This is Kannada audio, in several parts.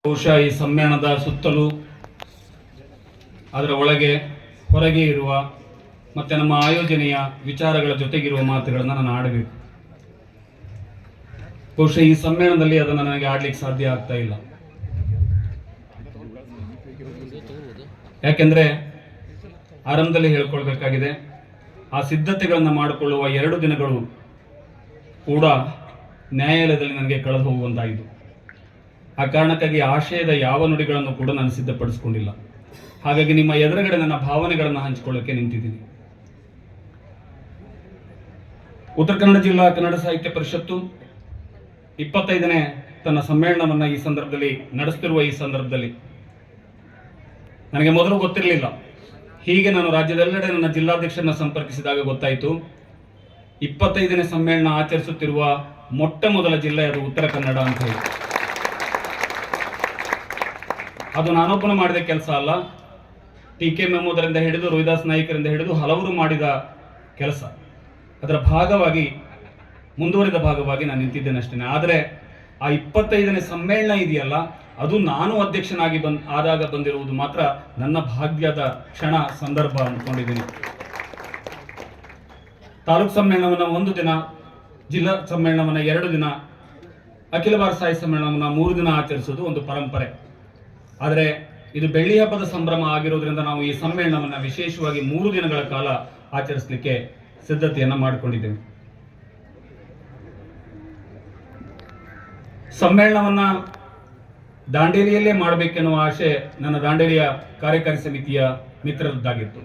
ಬಹುಶಃ ಈ ಸಮ್ಮೇಳನದ ಸುತ್ತಲೂ ಅದರ ಒಳಗೆ ಹೊರಗೆ ಇರುವ ಮತ್ತೆ ನಮ್ಮ ಆಯೋಜನೆಯ ವಿಚಾರಗಳ ಜೊತೆಗಿರುವ ಮಾತುಗಳನ್ನು ನಾನು ಆಡಬೇಕು. ಬಹುಶಃ ಈ ಸಮ್ಮೇಳನದಲ್ಲಿ ಅದನ್ನು ನನಗೆ ಆಡ್ಲಿಕ್ಕೆ ಸಾಧ್ಯ ಆಗ್ತಾ ಇಲ್ಲ. ಯಾಕೆಂದ್ರೆ ಆರಂಭದಲ್ಲಿ ಹೇಳ್ಕೊಳ್ಬೇಕಾಗಿದೆ, ಆ ಸಿದ್ಧತೆಗಳನ್ನು ಮಾಡಿಕೊಳ್ಳುವ 2 ದಿನಗಳು ಕೂಡ ನ್ಯಾಯಾಲಯದಲ್ಲಿ ನನಗೆ ಕಳೆದು ಹೋಗುವಂತಾಯಿತು. ಆ ಕಾರಣಕ್ಕಾಗಿ ಆಶಯದ ಯಾವ ನುಡಿಗಳನ್ನು ಕೂಡ ನಾನು ಸಿದ್ಧಪಡಿಸಿಕೊಂಡಿಲ್ಲ. ಹಾಗಾಗಿ ನಿಮ್ಮ ಎದುರುಗಡೆ ನನ್ನ ಭಾವನೆಗಳನ್ನು ಹಂಚಿಕೊಳ್ಳಕ್ಕೆ ನಿಂತಿದ್ದೀನಿ. ಉತ್ತರ ಕನ್ನಡ ಜಿಲ್ಲಾ ಕನ್ನಡ ಸಾಹಿತ್ಯ ಪರಿಷತ್ತು 25ನೇ ತನ್ನ ಸಮ್ಮೇಳನವನ್ನು ಈ ಸಂದರ್ಭದಲ್ಲಿ ನಡೆಸುತ್ತಿರುವ ಈ ಸಂದರ್ಭದಲ್ಲಿ ನನಗೆ ಮೊದಲು ಗೊತ್ತಿರಲಿಲ್ಲ. ಹೀಗೆ ನಾನು ರಾಜ್ಯದೆಲ್ಲೆಡೆ ನನ್ನ ಜಿಲ್ಲಾಧ್ಯಕ್ಷರನ್ನ ಸಂಪರ್ಕಿಸಿದಾಗ ಗೊತ್ತಾಯಿತು, 25ನೇ ಸಮ್ಮೇಳನ ಆಚರಿಸುತ್ತಿರುವ ಮೊಟ್ಟ ಮೊದಲ ಜಿಲ್ಲೆ ಅದು ಉತ್ತರ ಕನ್ನಡ ಅಂತ ಹೇಳಿ. ಅದು ನಾನೊಬ್ಬನು ಮಾಡಿದ ಕೆಲಸ ಅಲ್ಲ, ಟಿ.ಕೆ. ಮೆಮೋದರಿಂದ ಹಿಡಿದು ರೋಹಿದಾಸ್ ನಾಯ್ಕರಿಂದ ಹಿಡಿದು ಹಲವರು ಮಾಡಿದ ಕೆಲಸ. ಅದರ ಭಾಗವಾಗಿ ಮುಂದುವರಿದ ಭಾಗವಾಗಿ ನಾನು ನಿಂತಿದ್ದೇನೆ ಅಷ್ಟೇ. ಆದರೆ ಆ 25ನೇ ಸಮ್ಮೇಳನ ಇದೆಯಲ್ಲ, ಅದು ನಾನು ಅಧ್ಯಕ್ಷನಾಗಿ ಆದಾಗ ಬಂದಿರುವುದು ಮಾತ್ರ ನನ್ನ ಭಾಗ್ಯದ ಕ್ಷಣ, ಸಂದರ್ಭ ಅಂದ್ಕೊಂಡಿದ್ದೀನಿ. ತಾಲೂಕು ಸಮ್ಮೇಳನವನ್ನು 1 ದಿನ, ಜಿಲ್ಲಾ ಸಮ್ಮೇಳನವನ್ನು 2 ದಿನ, ಅಖಿಲ ಭಾರತ ಸಾಹಿತ್ಯ ಸಮ್ಮೇಳನವನ್ನು 3 ದಿನ ಆಚರಿಸುವುದು ಒಂದು ಪರಂಪರೆ. ಆದರೆ ಇದು ಬೆಳ್ಳಿ ಹಬ್ಬದ ಸಂಭ್ರಮ ಆಗಿರೋದ್ರಿಂದ ನಾವು ಈ ಸಮ್ಮೇಳನವನ್ನು ವಿಶೇಷವಾಗಿ 3 ದಿನಗಳ ಕಾಲ ಆಚರಿಸಲಿಕ್ಕೆ ಸಿದ್ಧತೆಯನ್ನು ಮಾಡಿಕೊಂಡಿದ್ದೇವೆ. ಸಮ್ಮೇಳನವನ್ನ ದಾಂಡೇಲಿಯಲ್ಲೇ ಮಾಡಬೇಕೆನ್ನುವ ಆಶೆ ನನ್ನ ದಾಂಡೇಲಿಯ ಕಾರ್ಯಕಾರಿ ಸಮಿತಿಯ ಮಿತ್ರರದ್ದಾಗಿತ್ತು.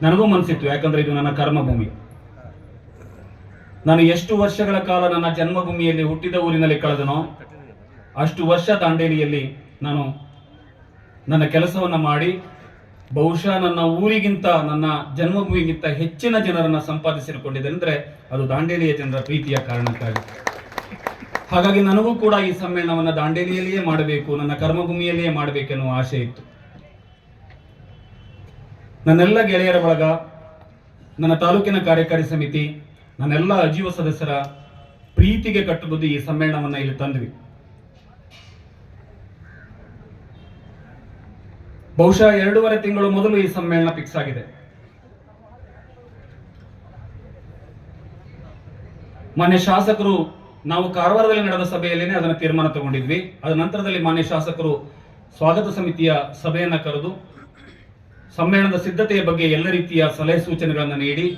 ನನಗೂ ಮನಸ್ಸಿತ್ತು, ಯಾಕಂದ್ರೆ ಇದು ನನ್ನ ಕರ್ಮಭೂಮಿ. ನಾನು ಎಷ್ಟು ವರ್ಷಗಳ ಕಾಲ ನನ್ನ ಜನ್ಮಭೂಮಿಯಲ್ಲಿ ಹುಟ್ಟಿದ ಊರಿನಲ್ಲಿ ಕಳೆದನೋ ಅಷ್ಟು ವರ್ಷ ದಾಂಡೇಲಿಯಲ್ಲಿ ನಾನು ನನ್ನ ಕೆಲಸವನ್ನು ಮಾಡಿ ಬಹುಶಃ ನನ್ನ ಊರಿಗಿಂತ, ನನ್ನ ಜನ್ಮಭೂಮಿಗಿಂತ ಹೆಚ್ಚಿನ ಜನರನ್ನು ಸಂಪಾದಿಸಿಕೊಂಡಿದೆ ಅಂದರೆ ಅದು ದಾಂಡೇಲಿಯ ಜನರ ಪ್ರೀತಿಯ ಕಾರಣಕ್ಕಾಗಿ. ಹಾಗಾಗಿ ನನಗೂ ಕೂಡ ಈ ಸಮ್ಮೇಳನವನ್ನು ದಾಂಡೇಲಿಯಲ್ಲಿಯೇ ಮಾಡಬೇಕು, ನನ್ನ ಕರ್ಮಭೂಮಿಯಲ್ಲಿಯೇ ಮಾಡಬೇಕೆನ್ನುವ ಆಶೆ ಇತ್ತು. ನನ್ನೆಲ್ಲ ಗೆಳೆಯರ ಬಳಗ, ನನ್ನ ತಾಲೂಕಿನ ಕಾರ್ಯಕಾರಿ ಸಮಿತಿ, ನನ್ನೆಲ್ಲ ಅಜೀವ ಸದಸ್ಯರ ಪ್ರೀತಿಗೆ ಕಟ್ಟುಬುದ್ಧಿ ಈ ಸಮ್ಮೇಳನವನ್ನು ಇಲ್ಲಿ ತಂದ್ವಿ. ಬಹುಶಃ 2.5 ತಿಂಗಳು ಮೊದಲು ಈ ಸಮ್ಮೇಳನ ಫಿಕ್ಸ್ ಆಗಿದೆ. ಮಾನ್ಯ ಶಾಸಕರು, ನಾವು ಕಾರವಾರದಲ್ಲಿ ನಡೆದ ಸಭೆಯಲ್ಲೇನೆ ಅದನ್ನು ತೀರ್ಮಾನ ತಗೊಂಡಿದ್ವಿ. ಅದ ನಂತರದಲ್ಲಿ ಮಾನ್ಯ ಶಾಸಕರು ಸ್ವಾಗತ ಸಮಿತಿಯ ಸಭೆಯನ್ನು ಕರೆದು ಸಮ್ಮೇಳನದ ಸಿದ್ಧತೆಯ ಬಗ್ಗೆ ಎಲ್ಲ ರೀತಿಯ ಸಲಹೆ ಸೂಚನೆಗಳನ್ನು ನೀಡಿ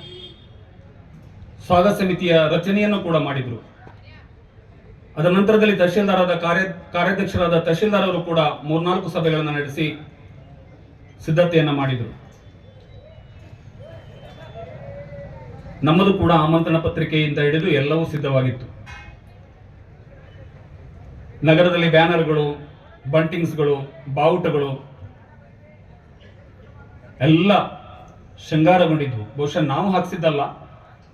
ಸ್ವಾಗತ ಸಮಿತಿಯ ರಚನೆಯನ್ನು ಕೂಡ ಮಾಡಿದ್ರು. ಅದರ ನಂತರದಲ್ಲಿ ತಹಶೀಲ್ದಾರದ ಕಾರ್ಯಾಧ್ಯಕ್ಷರಾದ ತಹಶೀಲ್ದಾರ್ ಅವರು ಕೂಡ 3-4 ಸಭೆಗಳನ್ನು ನಡೆಸಿ ಸಿದ್ಧತೆಯನ್ನು ಮಾಡಿದರು. ನಮ್ಮದು ಕೂಡ ಆಮಂತ್ರಣ ಪತ್ರಿಕೆಯಿಂದ ಹಿಡಿದು ಎಲ್ಲವೂ ಸಿದ್ಧವಾಗಿತ್ತು. ನಗರದಲ್ಲಿ ಬ್ಯಾನರ್ಗಳು, ಬಂಟಿಂಗ್ಸ್ಗಳು, ಬಾವುಟಗಳು ಎಲ್ಲ ಶೃಂಗಾರಗೊಂಡಿದ್ವು. ಬಹುಶಃ ನಾವು ಹಾಕಿಸಿದ್ದಲ್ಲ,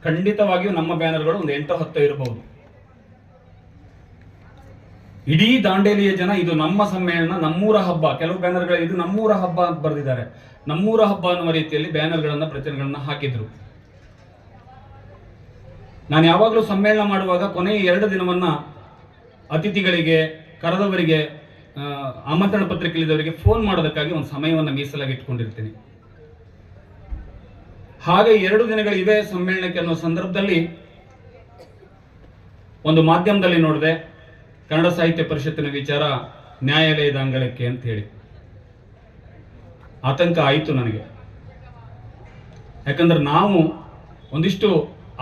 ಖಂಡಿತವಾಗಿಯೂ ನಮ್ಮ ಬ್ಯಾನರ್ಗಳು ಒಂದು 8-10 ಇರಬಹುದು. ಇಡೀ ದಾಂಡೇಲಿಯ ಜನ ಇದು ನಮ್ಮ ಸಮ್ಮೇಳನ, ನಮ್ಮೂರ ಹಬ್ಬ. ಕೆಲವು ಬ್ಯಾನರ್ಗಳು ಇದು ನಮ್ಮೂರ ಹಬ್ಬ ಅಂತ ಬರೆದಿದ್ದಾರೆ. ನಮ್ಮೂರ ಹಬ್ಬ ಅನ್ನುವ ರೀತಿಯಲ್ಲಿ ಬ್ಯಾನರ್ಗಳನ್ನ, ಪ್ರಚಾರಗಳನ್ನ ಹಾಕಿದ್ರು. ನಾನು ಯಾವಾಗಲೂ ಸಮ್ಮೇಳನ ಮಾಡುವಾಗ ಕೊನೆಯ 2 ದಿನವನ್ನ ಅತಿಥಿಗಳಿಗೆ, ಕರೆದವರಿಗೆ, ಆಮಂತ್ರಣ ಪತ್ರಿಕೆಗಳಿದ್ದವರಿಗೆ ಫೋನ್ ಮಾಡೋದಕ್ಕಾಗಿ ಒಂದು ಸಮಯವನ್ನು ಮೀಸಲಾಗಿ ಇಟ್ಕೊಂಡಿರ್ತೀನಿ. ಹಾಗೆ 2 ದಿನಗಳಿವೆ ಸಮ್ಮೇಳನಕ್ಕೆ ಅನ್ನೋ ಸಂದರ್ಭದಲ್ಲಿ ಒಂದು ಮಾಧ್ಯಮದಲ್ಲಿ ನೋಡಿದೆ, ಕನ್ನಡ ಸಾಹಿತ್ಯ ಪರಿಷತ್ತಿನ ವಿಚಾರ ನ್ಯಾಯಾಲಯದ ಅಂಗಳಕ್ಕೆ ಅಂತ ಹೇಳಿ. ಆತಂಕ ಆಯಿತು ನನಗೆ. ಯಾಕಂದ್ರೆ ನಾವು ಒಂದಿಷ್ಟು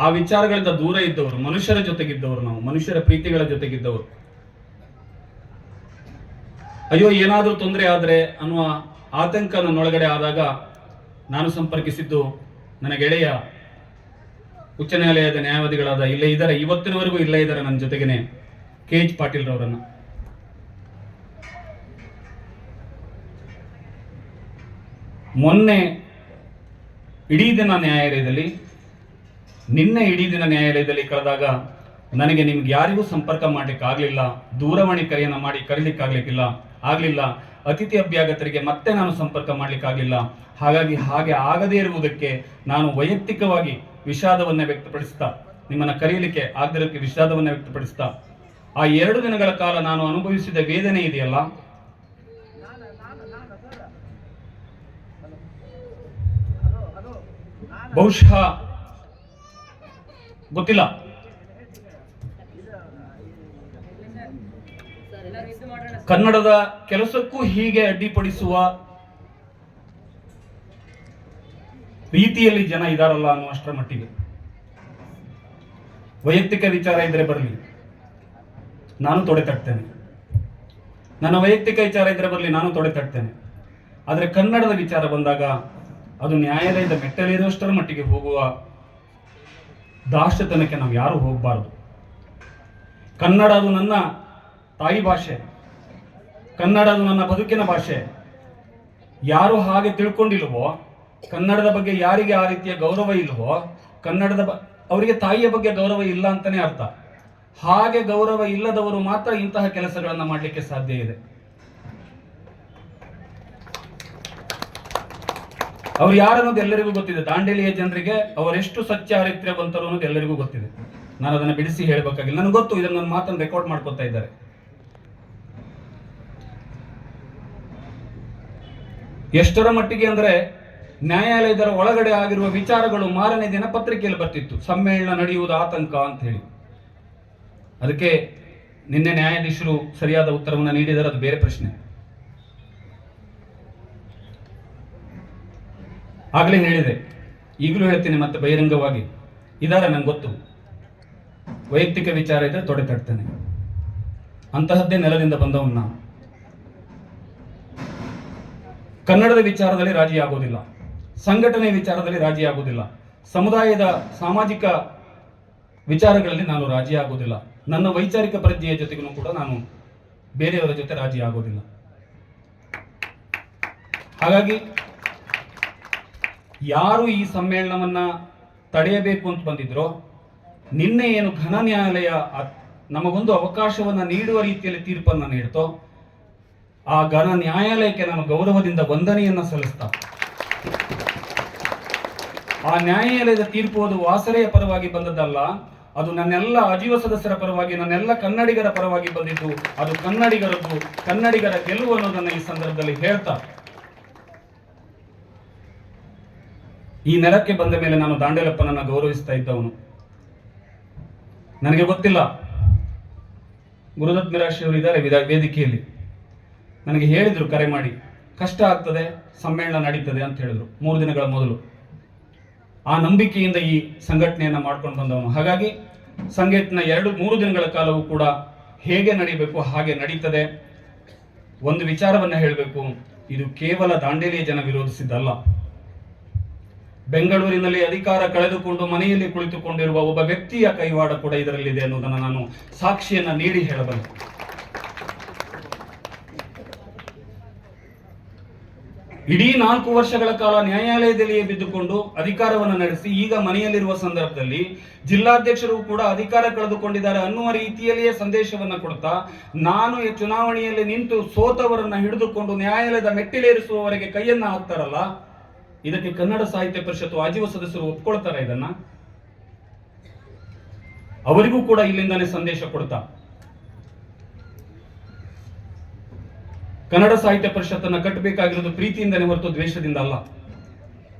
ಆ ವಿಚಾರಗಳಿಂದ ದೂರ ಇದ್ದವರು, ಮನುಷ್ಯರ ಜೊತೆಗಿದ್ದವರು, ನಾವು ಮನುಷ್ಯರ ಪ್ರೀತಿಗಳ ಜೊತೆಗಿದ್ದವರು. ಅಯ್ಯೋ ಏನಾದರೂ ತೊಂದರೆ ಆದರೆ ಅನ್ನುವ ಆತಂಕ ನನ್ನೊಳಗಡೆ ಆದಾಗ ನಾನು ಸಂಪರ್ಕಿಸಿದ್ದು ನನ್ನ ಗೆಳೆಯ ಉಚ್ಚ ನ್ಯಾಯಾಲಯದ ನ್ಯಾಯವಾದಿಗಳಾದ, ಇಲ್ಲೇ ಇದ್ದಾರೆ, ಇವತ್ತಿನವರೆಗೂ ಇಲ್ಲೇ ಇದ್ದಾರೆ ನನ್ನ ಜೊತೆಗೇನೆ, ಕೆ.ಎಚ್. ಪಾಟೀಲ್ ರವರನ್ನ. ಮೊನ್ನೆ ಇಡೀ ದಿನ ನ್ಯಾಯಾಲಯದಲ್ಲಿ, ನಿನ್ನೆ ಇಡೀ ದಿನ ನ್ಯಾಯಾಲಯದಲ್ಲಿ ಕಳೆದಾಗ ನನಗೆ ನಿಮ್ಗೆ ಯಾರಿಗೂ ಸಂಪರ್ಕ ಮಾಡ್ಲಿಕ್ಕೆ ಆಗ್ಲಿಲ್ಲ, ದೂರವಾಣಿ ಕರೆಯನ್ನು ಮಾಡಿ ಆಗ್ಲಿಲ್ಲ, ಅತಿಥಿ ಅಭ್ಯಾಗತರಿಗೆ ಮತ್ತೆ ನಾನು ಸಂಪರ್ಕ ಮಾಡ್ಲಿಕ್ಕೆ ಆಗ್ಲಿಲ್ಲ. ಹಾಗಾಗಿ ಹಾಗೆ ಆಗದೇ ಇರುವುದಕ್ಕೆ ನಾನು ವೈಯಕ್ತಿಕವಾಗಿ ವಿಷಾದವನ್ನ ವ್ಯಕ್ತಪಡಿಸ್ತಾ, ನಿಮ್ಮನ್ನ ಕರೆಯಲಿಕ್ಕೆ ಆಗದಿರೋಕ್ಕೆ ವಿಷಾದವನ್ನ ವ್ಯಕ್ತಪಡಿಸ್ತಾ ಆ 2 ದಿನಗಳ ಕಾಲ ನಾನು ಅನುಭವಿಸಿದ ವೇದನೆ ಇದೆಯಲ್ಲ, ಬಹುಶಃ ಗೊತ್ತಿಲ್ಲ, ಕನ್ನಡದ ಕೆಲಸಕ್ಕೂ ಹೀಗೆ ಅಡ್ಡಿಪಡಿಸುವ ರೀತಿಯಲ್ಲಿ ಜನ ಇದಾರಲ್ಲ ಅನ್ನುವಷ್ಟರ ಮಟ್ಟಿಗೆ. ವೈಯಕ್ತಿಕ ವಿಚಾರ ಇದ್ರೆ ಬರಲಿ, ನಾನು ತೊಡೆ ತಟ್ತೇನೆ. ನನ್ನ ವೈಯಕ್ತಿಕ ವಿಚಾರ ಇದ್ರೆ ಬರಲಿ, ನಾನು ತೊಡೆ ತಟ್ತೇನೆ. ಆದರೆ ಕನ್ನಡದ ವಿಚಾರ ಬಂದಾಗ ಅದು ನ್ಯಾಯಾಲಯದ ಮೆಟ್ಟಲೇರುವಷ್ಟರ ಮಟ್ಟಿಗೆ ಹೋಗುವ ದಾಷ್ಟತನಕ್ಕೆ ನಾವು ಯಾರು ಹೋಗಬಾರದು. ಕನ್ನಡ ಅದು ನನ್ನ ತಾಯಿ ಭಾಷೆ, ಕನ್ನಡ ಅದು ನನ್ನ ಬದುಕಿನ ಭಾಷೆ. ಯಾರು ಹಾಗೆ ತಿಳ್ಕೊಂಡಿಲ್ವೋ, ಕನ್ನಡದ ಬಗ್ಗೆ ಯಾರಿಗೆ ಆ ರೀತಿಯ ಗೌರವ ಇಲ್ವೋ, ಅವರಿಗೆ ತಾಯಿಯ ಬಗ್ಗೆ ಗೌರವ ಇಲ್ಲ ಅಂತಾನೆ ಅರ್ಥ. ಹಾಗೆ ಗೌರವ ಇಲ್ಲದವರು ಮಾತ್ರ ಇಂತಹ ಕೆಲಸಗಳನ್ನು ಮಾಡಲಿಕ್ಕೆ ಸಾಧ್ಯ ಇದೆ. ಅವ್ರು ಯಾರನ್ನೋದು ಎಲ್ಲರಿಗೂ ಗೊತ್ತಿದೆ. ದಾಂಡೇಲಿಯ ಜನರಿಗೆ ಅವರೆಷ್ಟು ಸಚ್ಚಾರಿತ್ರ್ಯವಂತರು ಅನ್ನೋದು ಎಲ್ಲರಿಗೂ ಗೊತ್ತಿದೆ. ನಾನು ಅದನ್ನು ಬಿಡಿಸಿ ಹೇಳಬೇಕಾಗಿಲ್ಲ, ನನಗೆ ಗೊತ್ತು. ಇದನ್ನು ನನ್ನ ಮಾತನ್ನು ರೆಕಾರ್ಡ್ ಮಾಡ್ಕೊತಾ ಇದ್ದಾರೆ. ಎಷ್ಟರ ಮಟ್ಟಿಗೆ ಅಂದ್ರೆ ನ್ಯಾಯಾಲಯದ ಒಳಗಡೆ ಆಗಿರುವ ವಿಚಾರಗಳು ಮಾರನೇ ದಿನ ಪತ್ರಿಕೆಯಲ್ಲಿ ಬರ್ತಿತ್ತು, ಸಮ್ಮೇಳನ ನಡೆಯುವುದು ಆತಂಕ ಅಂತ ಹೇಳಿ. ಅದಕ್ಕೆ ನಿನ್ನೆ ನ್ಯಾಯಾಧೀಶರು ಸರಿಯಾದ ಉತ್ತರವನ್ನು ನೀಡಿದರೆ ಅದು ಬೇರೆ ಪ್ರಶ್ನೆ. ಆಗಲೇ ಹೇಳಿದೆ, ಈಗಲೂ ಹೇಳ್ತೀನಿ ಮತ್ತೆ ಬಹಿರಂಗವಾಗಿ, ಇದಾರೆ ನಂಗೆ ಗೊತ್ತು. ವೈಯಕ್ತಿಕ ವಿಚಾರ ಇದ್ರೆ ತೊಡೆ ತಡ್ತೇನೆ. ಅಂತಹದ್ದೇ ನೆಲದಿಂದ ಬಂದವನ್ನ ನಾನು. ಕನ್ನಡದ ವಿಚಾರದಲ್ಲಿ ರಾಜಿ ಆಗೋದಿಲ್ಲ, ಸಂಘಟನೆ ವಿಚಾರದಲ್ಲಿ ರಾಜಿ ಆಗೋದಿಲ್ಲ, ಸಮುದಾಯದ ಸಾಮಾಜಿಕ ವಿಚಾರಗಳಲ್ಲಿ ನಾನು ರಾಜಿ ಆಗೋದಿಲ್ಲ. ನನ್ನ ವೈಚಾರಿಕ ಪ್ರಜ್ಞೆಯ ಜೊತೆಗೂ ಕೂಡ ನಾನು ಬೇರೆಯವರ ಜೊತೆ ರಾಜಿ ಆಗೋದಿಲ್ಲ. ಹಾಗಾಗಿ ಯಾರು ಈ ಸಮ್ಮೇಳನವನ್ನ ತಡೆಯಬೇಕು ಅಂತ ಬಂದಿದ್ರೋ, ನಿನ್ನೆ ಏನು ಘನ ನ್ಯಾಯಾಲಯ ನಮಗೊಂದು ಅವಕಾಶವನ್ನ ನೀಡುವ ರೀತಿಯಲ್ಲಿ ತೀರ್ಪನ್ನು ನೀಡ್ತೋ, ಆ ಘನ ನ್ಯಾಯಾಲಯಕ್ಕೆ ನಾನು ಗೌರವದಿಂದ ವಂದನೆಯನ್ನ ಸಲ್ಲಿಸ್ತಾ, ಆ ನ್ಯಾಯಾಲಯದ ತೀರ್ಪು ಅದು ವಾಸರೆಯ ಪರವಾಗಿ ಬಂದದ್ದಲ್ಲ, ಅದು ನನ್ನೆಲ್ಲ ಅಜೀವ ಸದಸ್ಯರ ಪರವಾಗಿ, ನನ್ನೆಲ್ಲ ಕನ್ನಡಿಗರ ಪರವಾಗಿ ಬಂದಿದ್ದು. ಅದು ಕನ್ನಡಿಗರ ಗೆಲುವು ಅನ್ನೋದನ್ನ ಈ ಸಂದರ್ಭದಲ್ಲಿ ಹೇಳ್ತಾ, ಈ ನೆಲಕ್ಕೆ ಬಂದ ಮೇಲೆ ನಾನು ದಾಂಡೇಲಪ್ಪನನ್ನ ಗೌರವಿಸ್ತಾ ಇದ್ದವನು. ನನಗೆ ಗೊತ್ತಿಲ್ಲ, ಗುರುದತ್ ಮಿರಾಶಿ ಅವರು ಇದ್ದಾರೆ ವೇದಿಕೆಯಲ್ಲಿ, ನನಗೆ ಹೇಳಿದ್ರು ಕರೆ ಮಾಡಿ, ಕಷ್ಟ ಆಗ್ತದೆ, ಸಮ್ಮೇಳನ ನಡೀತದೆ ಅಂತ ಹೇಳಿದ್ರು 3 ದಿನಗಳ ಮೊದಲು. ಆ ನಂಬಿಕೆಯಿಂದ ಈ ಸಂಘಟನೆಯನ್ನ ಮಾಡ್ಕೊಂಡು ಬಂದವನು. ಹಾಗಾಗಿ ಸಂಘಟನೆ 2-3 ದಿನಗಳ ಕಾಲವೂ ಕೂಡ ಹೇಗೆ ನಡೀಬೇಕು ಹಾಗೆ ನಡೀತದೆ. ಒಂದು ವಿಚಾರವನ್ನ ಹೇಳಬೇಕು, ಇದು ಕೇವಲ ದಾಂಡೇಲಿಯ ಜನ ವಿರೋಧಿಸಿದ್ದಲ್ಲ. ಬೆಂಗಳೂರಿನಲ್ಲಿ ಅಧಿಕಾರ ಕಳೆದುಕೊಂಡು ಮನೆಯಲ್ಲಿ ಕುಳಿತುಕೊಂಡಿರುವ ಒಬ್ಬ ವ್ಯಕ್ತಿಯ ಕೈವಾಡ ಕೂಡ ಇದರಲ್ಲಿದೆ ಅನ್ನೋದನ್ನು ನಾನು ಸಾಕ್ಷಿಯನ್ನ ನೀಡಿ ಹೇಳಬಲ್ಲೆ. ಇಡೀ 4 ವರ್ಷಗಳ ಕಾಲ ನ್ಯಾಯಾಲಯದಲ್ಲಿಯೇ ಬಿದ್ದುಕೊಂಡು ಅಧಿಕಾರವನ್ನು ನಡೆಸಿ ಈಗ ಮನೆಯಲ್ಲಿರುವ ಸಂದರ್ಭದಲ್ಲಿ ಜಿಲ್ಲಾಧ್ಯಕ್ಷರು ಕೂಡ ಅಧಿಕಾರ ಕಳೆದುಕೊಂಡಿದ್ದಾರೆ ಅನ್ನುವ ರೀತಿಯಲ್ಲಿಯೇ ಸಂದೇಶವನ್ನ ಕೊಡ್ತಾ, ನಾನು ಈ ಚುನಾವಣೆಯಲ್ಲಿ ನಿಂತು ಸೋತವರನ್ನ ಹಿಡಿದುಕೊಂಡು ನ್ಯಾಯಾಲಯದ ಮೆಟ್ಟಿಲೇರಿಸುವವರೆಗೆ ಕೈಯನ್ನ ಹಾಕ್ತಾರಲ್ಲ, ಇದಕ್ಕೆ ಕನ್ನಡ ಸಾಹಿತ್ಯ ಪರಿಷತ್ತು ಆಜೀವ ಸದಸ್ಯರು ಒಪ್ಕೊಳ್ತಾರೆ. ಇದನ್ನ ಅವರಿಗೂ ಕೂಡ ಇಲ್ಲಿಂದಾನೇ ಸಂದೇಶ ಕೊಡ್ತಾ, ಕನ್ನಡ ಸಾಹಿತ್ಯ ಪರಿಷತ್ತನ್ನ ಕಟ್ಟಬೇಕಾಗಿರೋದು ಪ್ರೀತಿಯಿಂದನೇ ಹೊರತು ದ್ವೇಷದಿಂದ ಅಲ್ಲ.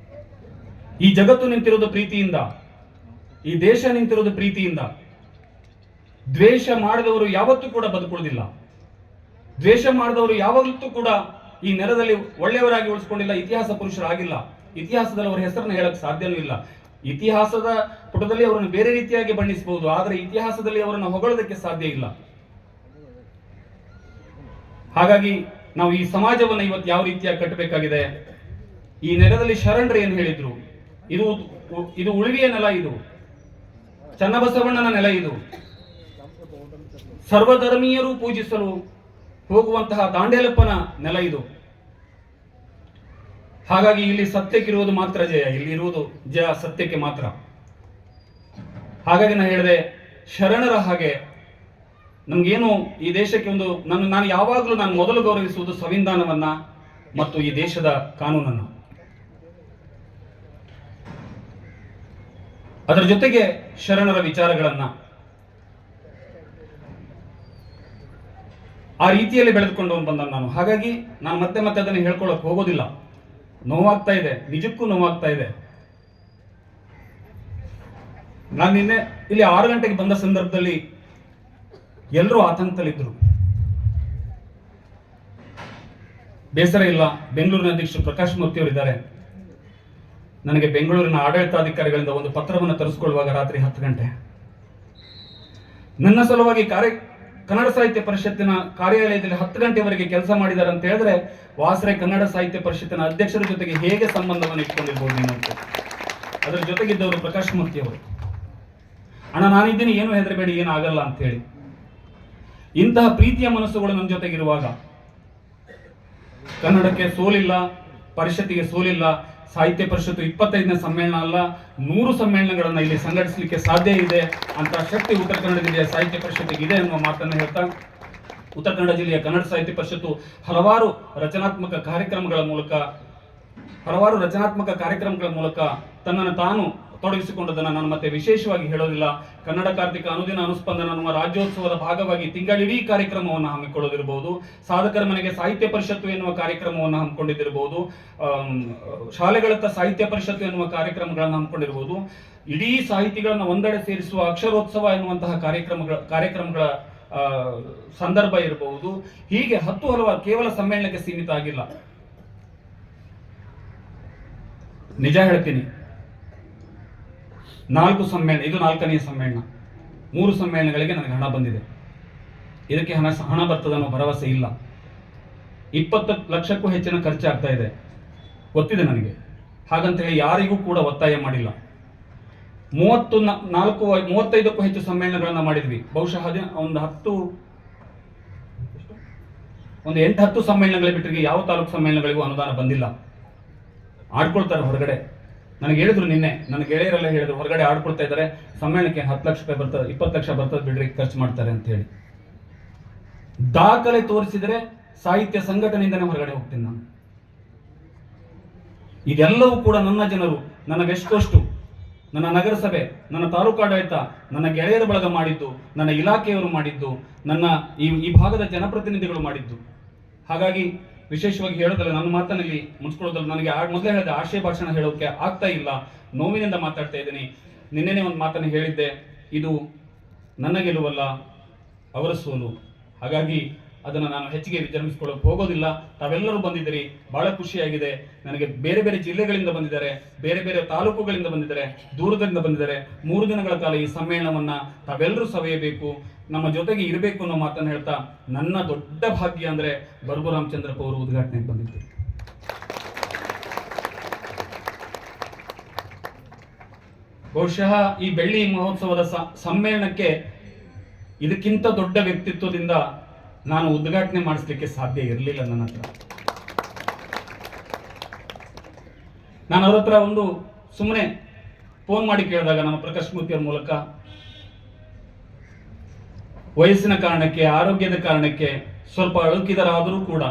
ಈ ಜಗತ್ತು ನಿಂತಿರೋದು ಪ್ರೀತಿಯಿಂದ, ಈ ದೇಶ ನಿಂತಿರೋದು ಪ್ರೀತಿಯಿಂದ. ದ್ವೇಷ ಮಾಡಿದವರು ಯಾವತ್ತೂ ಕೂಡ ಬದುಕುವುದಿಲ್ಲ. ದ್ವೇಷ ಮಾಡಿದವರು ಯಾವತ್ತೂ ಕೂಡ ಈ ನೆಲದಲ್ಲಿ ಒಳ್ಳೆಯವರಾಗಿ ಉಳಿಸ್ಕೊಂಡಿಲ್ಲ, ಇತಿಹಾಸ ಪುರುಷರಾಗಿಲ್ಲ. ಇತಿಹಾಸದಲ್ಲಿ ಅವರ ಹೆಸರನ್ನು ಹೇಳಕ್ ಸಾಧ್ಯವೂ ಇಲ್ಲ. ಇತಿಹಾಸದ ಪುಟದಲ್ಲಿ ಅವರನ್ನು ಬೇರೆ ರೀತಿಯಾಗಿ ಬಣ್ಣಿಸಬಹುದು, ಆದರೆ ಇತಿಹಾಸದಲ್ಲಿ ಅವರನ್ನು ಹೊಗಳೋದಕ್ಕೆ ಸಾಧ್ಯ ಇಲ್ಲ. ಹಾಗಾಗಿ ನಾವು ಈ ಸಮಾಜವನ್ನು ಇವತ್ತು ಯಾವ ರೀತಿಯಾಗಿ ಕಟ್ಟಬೇಕಾಗಿದೆ, ಈ ನೆಲದಲ್ಲಿ ಶರಣರು ಏನು ಹೇಳಿದ್ರು, ಇದು ಉಳಿವಿಯ ನೆಲ, ಇದು ಚನ್ನಬಸವಣ್ಣನ ನೆಲ, ಇದು ಸರ್ವಧರ್ಮೀಯರು ಪೂಜಿಸಲು ಹೋಗುವಂತಹ ದಾಂಡೇಲಪ್ಪನ ನೆಲ ಇದು. ಹಾಗಾಗಿ ಇಲ್ಲಿ ಸತ್ಯಕ್ಕಿರುವುದು ಮಾತ್ರ ಜಯ, ಇಲ್ಲಿ ಇರುವುದು ಜಯ ಸತ್ಯಕ್ಕೆ ಮಾತ್ರ. ಹಾಗಾಗಿ ನಾನು ಹೇಳಿದೆ, ಶರಣರ ಹಾಗೆ ನಮ್ಗೇನು ಈ ದೇಶಕ್ಕೆ ಒಂದು ನಾನು ಯಾವಾಗಲೂ ನಾನು ಮೊದಲು ಗೌರವಿಸುವುದು ಸಂವಿಧಾನವನ್ನ ಮತ್ತು ಈ ದೇಶದ ಕಾನೂನನ್ನು. ಅದರ ಜೊತೆಗೆ ಶರಣರ ವಿಚಾರಗಳನ್ನ. ಆ ರೀತಿಯಲ್ಲಿ ಬೆಳೆದುಕೊಂಡು ಬಂದ ನಾನು. ಹಾಗಾಗಿ ನಾನು ಮತ್ತೆ ಮತ್ತೆ ಅದನ್ನು ಹೇಳ್ಕೊಳ್ಳೋಕೆ ಹೋಗೋದಿಲ್ಲ. ನೋವಾಗ್ತಾ ಇದೆ, ನಿಜಕ್ಕೂ ನೋವಾಗ್ತಾ ಇದೆ. ನಾನು ನಿನ್ನೆ ಇಲ್ಲಿ 6 ಗಂಟೆಗೆ ಬಂದ ಸಂದರ್ಭದಲ್ಲಿ ಎಲ್ಲರೂ ಆತಂಕದಲ್ಲಿದ್ದರು. ಬೇಸರ ಇಲ್ಲ, ಬೆಂಗಳೂರಿನ ಅಧ್ಯಕ್ಷರು ಪ್ರಕಾಶ್ ಮೂರ್ತಿ ಅವರಿದ್ದಾರೆ. ನನಗೆ ಬೆಂಗಳೂರಿನ ಆಡಳಿತಾಧಿಕಾರಿಗಳಿಂದ ಒಂದು ಪತ್ರವನ್ನು ತರಿಸಿಕೊಳ್ಳುವಾಗ ರಾತ್ರಿ 10 ಗಂಟೆ ನನ್ನ ಸಲುವಾಗಿ ಕನ್ನಡ ಸಾಹಿತ್ಯ ಪರಿಷತ್ತಿನ ಕಾರ್ಯಾಲಯದಲ್ಲಿ 10 ಗಂಟೆವರೆಗೆ ಕೆಲಸ ಮಾಡಿದ್ದಾರೆ ಅಂತ ಹೇಳಿದ್ರೆ ವಾಸರೆ ಕನ್ನಡ ಸಾಹಿತ್ಯ ಪರಿಷತ್ತಿನ ಅಧ್ಯಕ್ಷರ ಜೊತೆಗೆ ಹೇಗೆ ಸಂಬಂಧವನ್ನು ಇಟ್ಕೊಂಡಿರ್ಬೋದು ನೀನು ಅಂತ. ಅದರ ಜೊತೆಗಿದ್ದವರು ಪ್ರಕಾಶ್ ಮೂರ್ತಿ ಅವರು. ಅಣ್ಣ ನಾನಿದ್ದೀನಿ, ಏನು ಹೆದರಬೇಡಿ, ಏನು ಆಗಲ್ಲ ಅಂತ ಹೇಳಿ. ಇಂತಹ ಪ್ರೀತಿಯ ಮನಸ್ಸುಗಳು ನನ್ನ ಜೊತೆಗಿರುವಾಗ ಕನ್ನಡಕ್ಕೆ ಸೋಲಿಲ್ಲ, ಪರಿಷತ್ತಿಗೆ ಸೋಲಿಲ್ಲ. ಸಾಹಿತ್ಯ ಪರಿಷತ್ತು 25ನೇ ಸಮ್ಮೇಳನ ಅಲ್ಲ, 100 ಸಮ್ಮೇಳನಗಳನ್ನ ಇಲ್ಲಿ ಸಂಘಟಿಸಲಿಕ್ಕೆ ಸಾಧ್ಯ ಇದೆ ಅಂತ ಶಕ್ತಿ ಉತ್ತರ ಕನ್ನಡ ಜಿಲ್ಲೆಯ ಸಾಹಿತ್ಯ ಪರಿಷತ್ತಿಗೆ ಇದೆ ಅನ್ನುವ ಮಾತನ್ನು ಹೇಳ್ತಾ, ಉತ್ತರ ಕನ್ನಡ ಜಿಲ್ಲೆಯ ಕನ್ನಡ ಸಾಹಿತ್ಯ ಪರಿಷತ್ತು ಹಲವಾರು ರಚನಾತ್ಮಕ ಕಾರ್ಯಕ್ರಮಗಳ ಮೂಲಕ ತನ್ನನ್ನು ತಾನು ತೊಡಗಿಸಿಕೊಂಡದನ್ನು ನಾನು ಮತ್ತೆ ವಿಶೇಷವಾಗಿ ಹೇಳೋದಿಲ್ಲ. ಕನ್ನಡ ಕಾರ್ತಿಕ ಅನುದಿನ ಅನುಸ್ಪಂದನ ಅನ್ನುವ ರಾಜ್ಯೋತ್ಸವದ ಭಾಗವಾಗಿ ತಿಂಗಳಿಡೀ ಕಾರ್ಯಕ್ರಮವನ್ನು ಹಮ್ಮಿಕೊಳ್ಳೋದಿರಬಹುದು, ಸಾಧಕರ ಮನೆಗೆ ಸಾಹಿತ್ಯ ಪರಿಷತ್ತು ಎನ್ನುವ ಕಾರ್ಯಕ್ರಮವನ್ನು ಹಮ್ಮಿಕೊಂಡಿದ್ದಿರಬಹುದು, ಶಾಲೆಗಳತ್ತ ಸಾಹಿತ್ಯ ಪರಿಷತ್ತು ಎನ್ನುವ ಕಾರ್ಯಕ್ರಮಗಳನ್ನು ಹಮ್ಮಿಕೊಂಡಿರಬಹುದು, ಇಡೀ ಸಾಹಿತಿಗಳನ್ನು ಒಂದೆಡೆ ಸೇರಿಸುವ ಅಕ್ಷರೋತ್ಸವ ಎನ್ನುವಂತಹ ಕಾರ್ಯಕ್ರಮಗಳ ಸಂದರ್ಭ ಇರಬಹುದು. ಹೀಗೆ 10 ಹಲವಾರು, ಕೇವಲ ಸಮ್ಮೇಳನಕ್ಕೆ ಸೀಮಿತ ಆಗಿಲ್ಲ. ನಿಜ ಹೇಳ್ತೀನಿ, 4 ಸಮ್ಮೇಳನ, ಇದು 4ನೇ ಸಮ್ಮೇಳನ. 3 ಸಮ್ಮೇಳನಗಳಿಗೆ ನನಗೆ ಹಣ ಬಂದಿದೆ. ಇದಕ್ಕೆ ಹಣ ಬರ್ತದೆ ಅನ್ನೋ ಭರವಸೆ ಇಲ್ಲ. 20 ಲಕ್ಷಕ್ಕೂ ಹೆಚ್ಚಿನ ಖರ್ಚಾಗ್ತಾ ಇದೆ, ಗೊತ್ತಿದೆ ನನಗೆ. ಹಾಗಂತ ಹೇಳಿ ಯಾರಿಗೂ ಕೂಡ ಒತ್ತಾಯ ಮಾಡಿಲ್ಲ. 35ಕ್ಕೂ ಹೆಚ್ಚು ಸಮ್ಮೇಳನಗಳನ್ನ ಮಾಡಿದ್ವಿ. ಬಹುಶಃ ಒಂದು 8-10 ಸಮ್ಮೇಳನಗಳೇ ಬಿಟ್ಟರೆ ಯಾವ ತಾಲೂಕು ಸಮ್ಮೇಳನಗಳಿಗೂ ಅನುದಾನ ಬಂದಿಲ್ಲ. ಆಡ್ಕೊಳ್ತಾರೆ ಹೊರಗಡೆ. ನನಗೆ ಹೇಳಿದ್ರು ನಿನ್ನೆ, ನನ್ನ ಗೆಳೆಯರೆಲ್ಲ ಹೇಳಿದ್ರು, ಹೊರಗಡೆ ಆಡ್ಕೊಳ್ತಾ ಇದ್ದಾರೆ, ಸಮ್ಮೇಳನಕ್ಕೆ 10 ಲಕ್ಷ ರೂಪಾಯಿ ಬರ್ತದೆ, 20 ಲಕ್ಷ ಬರ್ತದೆ ಬಿಡ್ರಿ, ಖರ್ಚು ಮಾಡ್ತಾರೆ ಅಂತ ಹೇಳಿ. ದಾಖಲೆ ತೋರಿಸಿದರೆ ಸಾಹಿತ್ಯ ಸಂಘಟನೆಯಿಂದನೇ ಹೊರಗಡೆ ಹೋಗ್ತೀನಿ ನಾನು. ಇದೆಲ್ಲವೂ ಕೂಡ ನನ್ನ ಜನರು, ನನ್ನ ವೆಸ್ಟ್, ನನ್ನ ನಗರಸಭೆ, ನನ್ನ ತಾಲೂಕಾಡಳಿತ, ನನ್ನ ಗೆಳೆಯರ ಬಳಗ ಮಾಡಿದ್ದು, ನನ್ನ ಇಲಾಖೆಯವರು ಮಾಡಿದ್ದು, ನನ್ನ ಈ ಭಾಗದ ಜನಪ್ರತಿನಿಧಿಗಳು ಮಾಡಿದ್ದು. ಹಾಗಾಗಿ ವಿಶೇಷವಾಗಿ ಹೇಳೋದಲ್ಲ, ನನ್ನ ಮಾತನಲ್ಲಿ ಮುನ್ಸ್ಕೊಳ್ಳೋದಲ್ಲ. ನನಗೆ ಮೊದಲೇ ಹೇಳಿದೆ, ಆಶಯ ಭಾಷಣ ಹೇಳೋಕೆ ಆಗ್ತಾ ಇಲ್ಲ, ನೋವಿನಿಂದ ಮಾತಾಡ್ತಾ ಇದ್ದೀನಿ. ನಿನ್ನೆನೇ ಒಂದು ಮಾತನ್ನು ಹೇಳಿದ್ದೆ, ಇದು ನನ್ನ ಗೆಲುವಲ್ಲ, ಅವರ ಸೋಲು. ಹಾಗಾಗಿ ಅದನ್ನು ನಾನು ಹೆಚ್ಚಿಗೆ ವಿಜೃಂಭಿಸಿಕೊಳ್ಳೋಕೆ ಹೋಗೋದಿಲ್ಲ. ತಾವೆಲ್ಲರೂ ಬಂದಿದ್ದೀರಿ, ಬಹಳ ಖುಷಿಯಾಗಿದೆ ನನಗೆ. ಬೇರೆ ಬೇರೆ ಜಿಲ್ಲೆಗಳಿಂದ ಬಂದಿದ್ದಾರೆ, ಬೇರೆ ಬೇರೆ ತಾಲೂಕುಗಳಿಂದ ಬಂದಿದ್ದಾರೆ, ದೂರದಿಂದ ಬಂದಿದ್ದಾರೆ. 3 ದಿನಗಳ ಕಾಲ ಈ ಸಮ್ಮೇಳನವನ್ನ ತಾವೆಲ್ಲರೂ ಸವೆಯಬೇಕು, ನಮ್ಮ ಜೊತೆಗೆ ಇರಬೇಕು ಅನ್ನೋ ಮಾತನ್ನು ಹೇಳ್ತಾ, ನನ್ನ ದೊಡ್ಡ ಭಾಗ್ಯ ಅಂದ್ರೆ ಬರ್ಗು ರಾಮಚಂದ್ರಪ್ಪ ಅವರು ಉದ್ಘಾಟನೆಗೆ ಬಂದಿದ್ದು. ಬಹುಶಃ ಈ ಬೆಳ್ಳಿ ಮಹೋತ್ಸವದ ಸಮ್ಮೇಳನಕ್ಕೆ ಇದಕ್ಕಿಂತ ದೊಡ್ಡ ವ್ಯಕ್ತಿತ್ವದಿಂದ ನಾನು ಉದ್ಘಾಟನೆ ಮಾಡಿಸ್ಲಿಕ್ಕೆ ಸಾಧ್ಯ ಇರಲಿಲ್ಲ ನನ್ನ ಹತ್ರ. ನಾನು ಅವ್ರ ಹತ್ರ ಒಂದು ಸುಮ್ಮನೆ ಫೋನ್ ಮಾಡಿ ಕೇಳಿದಾಗ, ನಮ್ಮ ಪ್ರಕಾಶ್ ಮೂರ್ತಿ ಅವ್ರ ಮೂಲಕ, ವಯಸ್ಸಿನ ಕಾರಣಕ್ಕೆ, ಆರೋಗ್ಯದ ಕಾರಣಕ್ಕೆ ಸ್ವಲ್ಪ ಅಳುಕಿದರಾದರೂ ಕೂಡ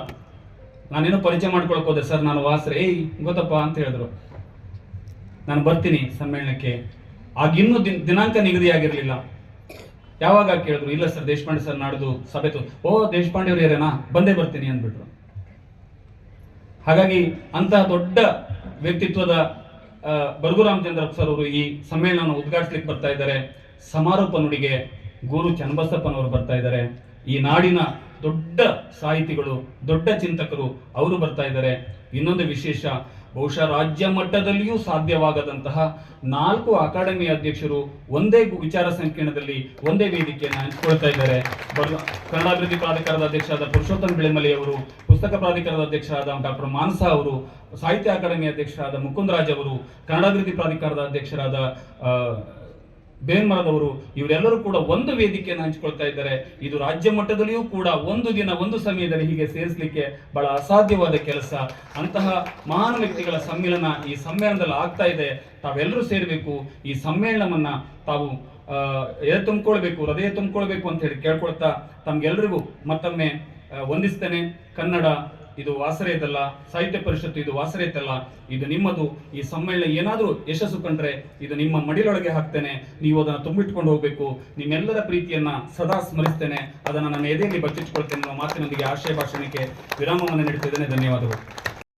ನಾನೇನೋ ಪರಿಚಯ ಮಾಡ್ಕೊಳಕ್ ಹೋದೆ. ಸರ್ ನಾನು ವಾಸ್ರೆ, ಗೊತ್ತಪ್ಪ ಅಂತ ಹೇಳಿದ್ರು. ನಾನು ಬರ್ತೀನಿ ಸಮ್ಮೇಳನಕ್ಕೆ. ಆಗಿನ್ನೂ ದಿನಾಂಕ ನಿಗದಿಯಾಗಿರ್ಲಿಲ್ಲ. ಯಾವಾಗ ಕೇಳಿದ್ರು, ಇಲ್ಲ ಸರ್ ದೇಶಪಾಂಡೆ ಸರ್ ನಾಡ್ದು ಸಭೆತು. ಓ ದೇಶಪಾಂಡೆ ಅವರು ಯಾರೇನಾ, ಬಂದೇ ಬರ್ತೀನಿ ಅಂದ್ಬಿಟ್ರು. ಹಾಗಾಗಿ ಅಂತಹ ದೊಡ್ಡ ವ್ಯಕ್ತಿತ್ವದ ಬರ್ಗು ರಾಮಚಂದ್ರಪ್ಪ ಸರ್ ಅವರು ಈ ಸಮ್ಮೇಳನ ಉದ್ಘಾಟಿಸ್ಲಿಕ್ಕೆ ಬರ್ತಾ ಇದ್ದಾರೆ. ಸಮಾರೋಪ ನುಡಿಗೆ ಗೂರು ಚನ್ನಬಸಪ್ಪನವರು ಬರ್ತಾ ಇದ್ದಾರೆ. ಈ ನಾಡಿನ ದೊಡ್ಡ ಸಾಹಿತಿಗಳು, ದೊಡ್ಡ ಚಿಂತಕರು ಅವರು ಬರ್ತಾ ಇದ್ದಾರೆ. ಇನ್ನೊಂದು ವಿಶೇಷ, ಬಹುಶಃ ರಾಜ್ಯ ಮಟ್ಟದಲ್ಲಿಯೂ ಸಾಧ್ಯವಾಗದಂತಹ 4 ಅಕಾಡೆಮಿ ಅಧ್ಯಕ್ಷರು ಒಂದೇ ವಿಚಾರ ಸಂಕಿರಣದಲ್ಲಿ ಒಂದೇ ವೇದಿಕೆಯನ್ನು ಹಂಚಿಕೊಳ್ತಾ ಇದ್ದಾರೆ. ಕನ್ನಡಾಭಿವೃದ್ಧಿ ಪ್ರಾಧಿಕಾರದ ಅಧ್ಯಕ್ಷರಾದ ಪುರುಷೋತ್ತಮ ಬಿಳೆಮಲಿ ಅವರು, ಪುಸ್ತಕ ಪ್ರಾಧಿಕಾರದ ಅಧ್ಯಕ್ಷರಾದ ಡಾಕ್ಟರ್ ಮಾನಸ ಅವರು, ಸಾಹಿತ್ಯ ಅಕಾಡೆಮಿ ಅಧ್ಯಕ್ಷರಾದ ಮುಕುಂದರಾಜ್ ಅವರು, ಕನ್ನಡಾಭಿವೃದ್ಧಿ ಪ್ರಾಧಿಕಾರದ ಅಧ್ಯಕ್ಷರಾದ ಬೇನ್ಮರದವರು, ಇವರೆಲ್ಲರೂ ಕೂಡ ಒಂದು ವೇದಿಕೆಯನ್ನು ಹಂಚಿಕೊಳ್ತಾ ಇದ್ದಾರೆ. ಇದು ರಾಜ್ಯ ಮಟ್ಟದಲ್ಲಿಯೂ ಕೂಡ ಒಂದು ದಿನ ಒಂದು ಸಮಯದಲ್ಲಿ ಹೀಗೆ ಸೇರಿಸಲಿಕ್ಕೆ ಬಹಳ ಅಸಾಧ್ಯವಾದ ಕೆಲಸ. ಅಂತಹ ಮಹಾನ್ ವ್ಯಕ್ತಿಗಳ ಸಮ್ಮೇಳನ ಈ ಸಮ್ಮೇಳನದಲ್ಲಿ ಆಗ್ತಾ ಇದೆ. ತಾವೆಲ್ಲರೂ ಸೇರಬೇಕು, ಈ ಸಮ್ಮೇಳನವನ್ನ ತಾವು ತುಂಬಿಕೊಳ್ಬೇಕು, ಹೃದಯ ತುಂಬಿಕೊಳ್ಬೇಕು ಅಂತ ಹೇಳಿ ಕೇಳ್ಕೊಳ್ತಾ ತಮ್ಗೆಲ್ರಿಗೂ ಮತ್ತೊಮ್ಮೆ ವಂದಿಸ್ತೇನೆ. ಕನ್ನಡ ಇದು ವಾಸರೇತಲ್ಲ, ಸಾಹಿತ್ಯ ಪರಿಷತ್ತು ಇದು ವಾಸರೇತಲ್ಲ, ಇದು ನಿಮ್ಮದು. ಈ ಸಮ್ಮೇಳನ ಏನಾದರೂ ಯಶಸ್ಸು ಕಂಡ್ರೆ ಇದು ನಿಮ್ಮ ಮಡಿಲೊಳಗೆ ಹಾಕ್ತೇನೆ, ನೀವು ಅದನ್ನು ತುಂಬಿಟ್ಕೊಂಡು ಹೋಗಬೇಕು. ನಿಮ್ಮೆಲ್ಲರ ಪ್ರೀತಿಯನ್ನ ಸದಾ ಸ್ಮರಿಸ್ತೇನೆ, ಅದನ್ನು ನನ್ನ ಎದೆಯಲ್ಲಿ ಬಚ್ಚಿಟ್ಕೊಳ್ತೇನೆ ಅನ್ನೋ ಮಾತಿನೊಂದಿಗೆ ಆಶಯ ಭಾಷಣಕ್ಕೆ ವಿರಾಮವನ್ನು ನೀಡುತ್ತಿದ್ದೇನೆ. ಧನ್ಯವಾದಗಳು.